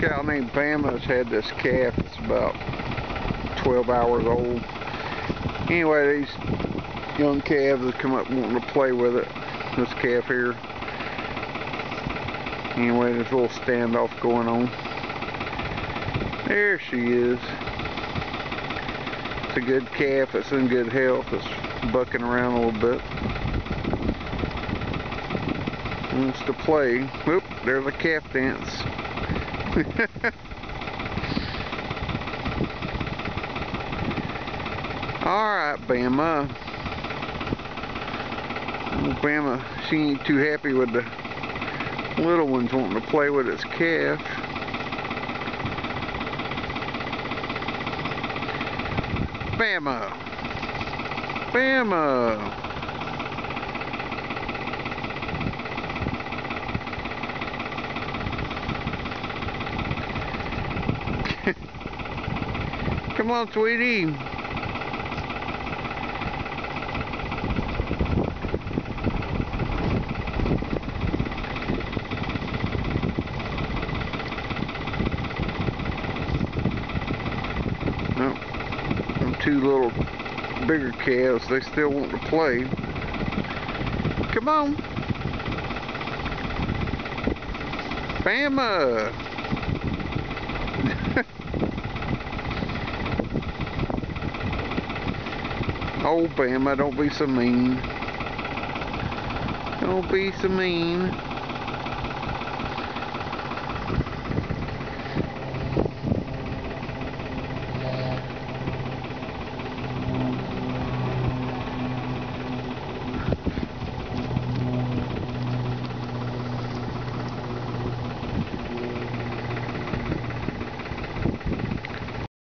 Cow named Bama's had this calf. It's about 12 hours old. Anyway, these young calves have come up wanting to play with it. This calf here. Anyway, there's a little standoff going on. There she is. It's a good calf. It's in good health. It's bucking around a little bit. Wants to play. Whoop, there's a calf dance. Alright, Bama. Oh, Bama, she ain't too happy with the little ones wanting to play with its calf. Bama. Bama. Come on, sweetie. No, them two little bigger calves, they still want to play. Come on. Bama. Oh, Bama, don't be so mean. Don't be so mean.